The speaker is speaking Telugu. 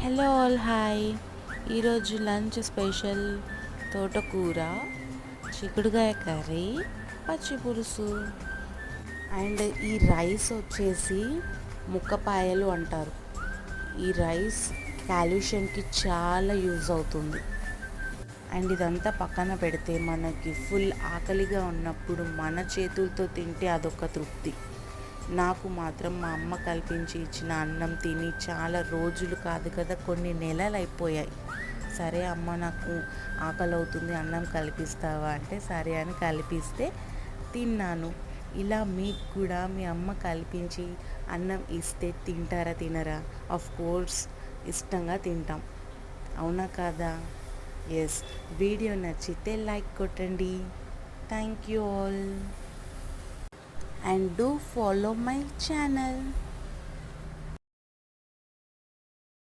Hello all hi. ఈరోజు లంచ్ స్పెషల్ తోటకూర, చిక్కుడుకాయ కర్రీ, పచ్చి పులుసు. అండ్ ఈ రైస్ వచ్చేసి ముక్కపాయలు అంటారు. ఈ రైస్ కాల్షియంకి చాలా యూజ్ అవుతుంది. అండ్ ఇదంతా పక్కన పెడితే మనకి ఫుల్ ఆకలిగా ఉన్నప్పుడు మన చేతులతో తింటే అదొక తృప్తి. నాకు మాత్రం మా అమ్మ కల్పించి ఇచ్చిన అన్నం తిని చాలా రోజులు కాదు కదా, కొన్ని నెలలు అయిపోయాయి. సరే అమ్మ, నాకు ఆకలి అవుతుంది, అన్నం కలిపిస్తావా అంటే సరే అని కలిపిస్తే తిన్నాను. ఇలా మీకు కూడా మీ అమ్మ కల్పించి అన్నం ఇస్తే తింటారా తినరా? ఆఫ్ కోర్స్ ఇష్టంగా తింటాం, అవునా కాదా? ఎస్. వీడియో నచ్చితే లైక్ కొట్టండి. Thank you all. And do follow my channel.